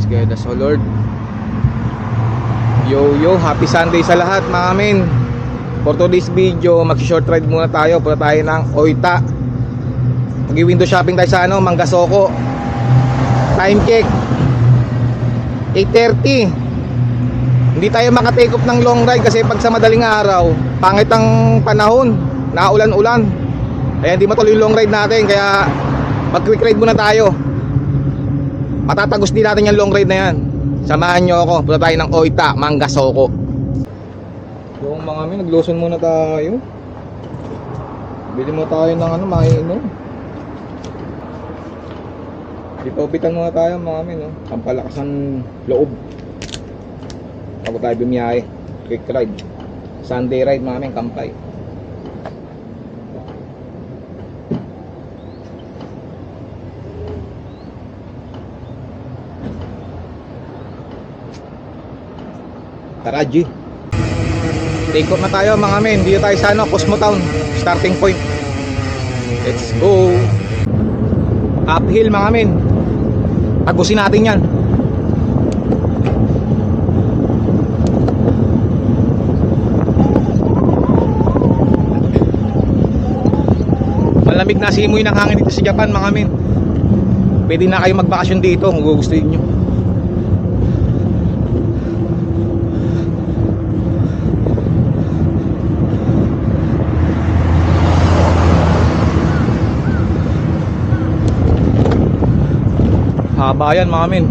Let's get us, oh Lord. Yo, happy Sunday sa lahat mga amin. For today's video, mag-short ride muna tayo. Punta tayo ng Oita. Mag-window shopping tayo sa Manggasoko. Time check 8:30. Hindi tayo maka-take off ng long ride kasi pag sa madaling araw, pangit ang panahon, naulan-ulan. Kaya hindi matuloy yung long ride natin. Kaya mag-quick ride muna tayo. Matatagos din natin yung long ride na yan. Samahan nyo ako. Punta tayo ng Oita, Manggasoko. Yung mga amin, nagloson muna tayo. Bili mo tayo ng mainom. Ipapitan muna tayo mga amin, pampalakas ng loob bago tayo bumiyahe. Quick ride, Sunday ride mga amin, kampay. Tara G, take off na tayo mga amin. Dito tayo sa Cosmo Town, starting point. Let's go. Uphill mga amin. Tagusin natin yan. Malamig na simoy ng hangin dito sa Japan mga amin. Pwede na kayo magbakasyon dito kung gugustuhin nyo. Haba yan mga amin.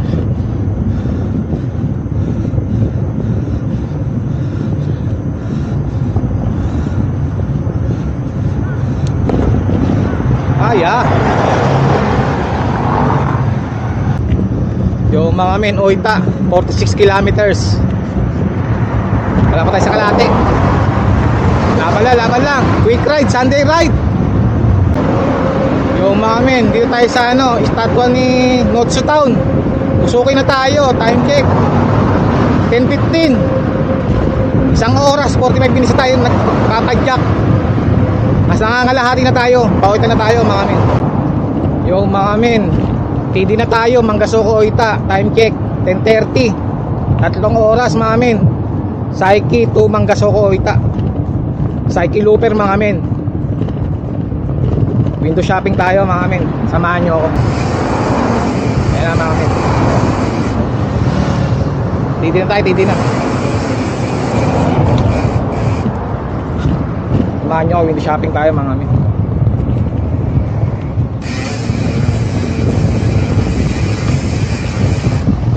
Yo mga amin, Oita, 46 kilometers. Wala pa tayo sa kalate. Laban lang. Quick ride, Sunday ride. Yo mga amin, dito tayo sa estatwa ni Notsu Town. Usukin na tayo, time check 10:15. Isang oras, 45 minutes tayo nagpapadyak. Mas nangangalahati na tayo, Oita na tayo mga amin. Yo mga amin, TD na tayo, Manggasoko Oita. Time check 10:30. 3 oras mga amin. Saiki to Manggasoko Oita. Saiki Looper mga amin. Window shopping tayo mga amin. Samahan nyo ako. Ayan na mga amin. TD na tayo, TD na. Samahan nyo ako, window shopping tayo mga amin.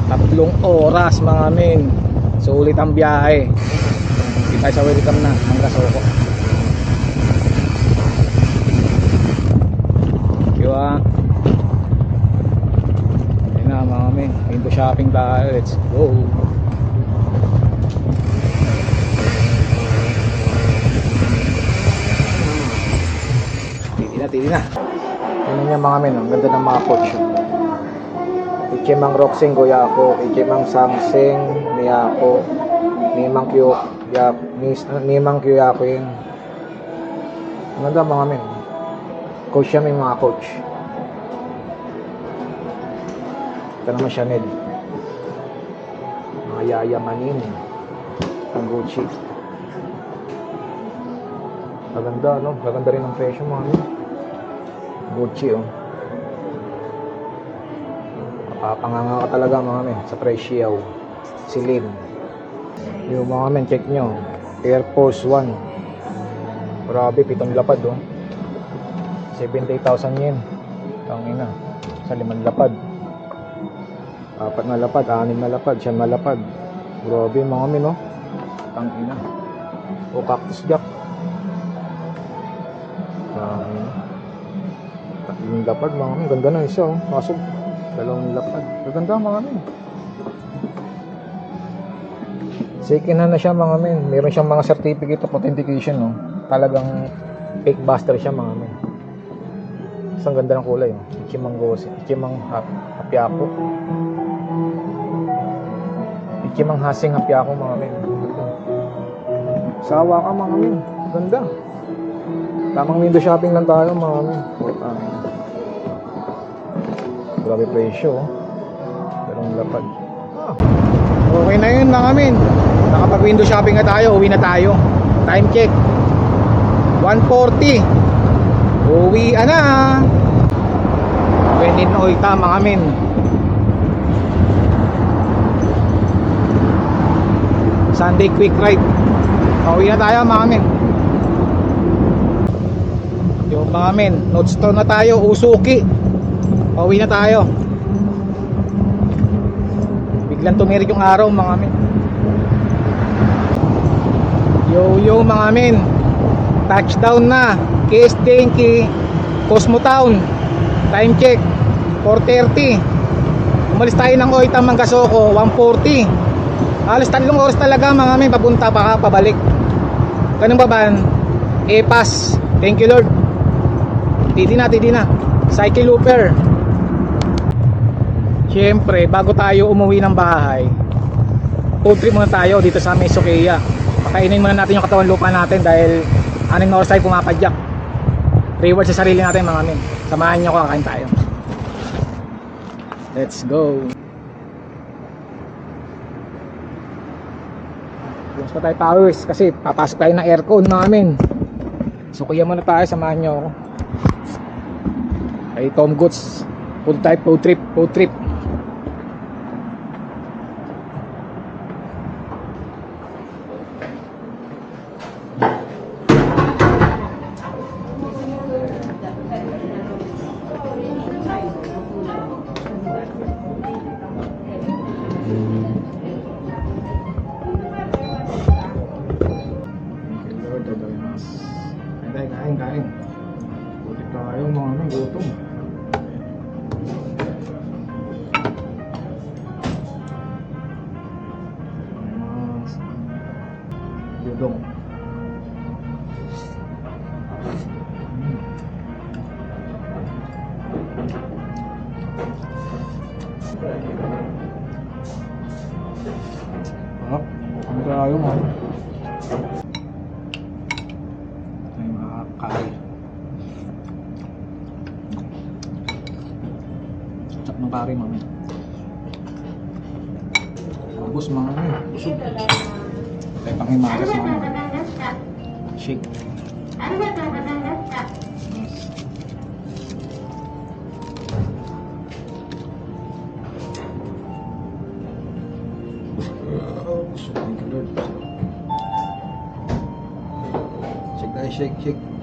Tatlong oras mga amin. Sulit ang biyahe. Hindi tayo sa welcome na Manggasoko. Diba? Ayun na mga amin. Window shopping tayo. Let's go. Titi na. Tingnan niya mga amin. Ang ganda ng mga coach. Ichimang Roxing Goyako, Ichimang Samseng Miyako, Nimang Kyoyako yun. Ang ganda mga amin. Coach siya, may mga coach. Ito naman Chanel. Mga yayamanin. Ang Gucci. Maganda, no? Maganda rin ang presyo mga amin. Gucci, Mapapanganga ka talaga mga amin sa presyo. Celine. Yung mga amin, check nyo. Air Force 1. Grabe, 7 lapad, 70,000 yen. Tangina. Sa 5 lapad. 4 na lapad, 6 na lapad, 9 na lapad. Grabe mga amin, Tangina. O Cactus Jack. Tangina. 3 lapad mga amin. Ganda na isa, Kaso 2 lapad. Ganda mga amin. Second hand na siya mga amin. Meron siyang mga certificate of authentication, Talagang fake buster siya mga amin. Ang ganda ng kulay, Ichimang Gosi, Ichimang Hapiako. Ichimang Hasing Hapiako mga amin. Sawa ka mga amin. Ganda. Tamang window shopping lang tayo mga amin. Grabe presyo, 2 lapad. Okay na yun mga men. Nakapag window shopping na tayo, uwi na tayo. Time check 1:40. Uwi na. Benin Oita mga men. Sunday quick ride. Uwi na tayo mga men. Yung mga men, Nodestone na tayo, Usuki. Uwi na tayo. Biglang tumirik yung araw mga men. Yo mga men, touchdown na KS Denki, Cosmo Town. Time check 4:30. Umalis tayo ng Oita Mangasoko 1:40. Halos 3 oras talaga mga men, papunta pa pabalik. Ganun ba ban? E-pass. Thank you Lord. Tidi na Cycle looper. Siyempre bago tayo umuwi ng bahay, food trip muna tayo dito sa Mesokeia. Pakainin muna natin yung katawan lupa natin dahil 6 na oras tayo pumapadyak. Reward sa sarili natin mga men. Samahan nyo ko, kakain tayo. Let's go. Close pa tayo powers kasi papasok tayo ng aircon mga men. So kuya muna tayo, samahan nyo ako. Kay Tom Goods, food type, food trip. Kain. Buti tayo mga nang gutom. Yudong. Ano tayo mga? Kaya sarap ng kari mami. Ubus mga busog. Tayo pang himagas mga shake. Shake.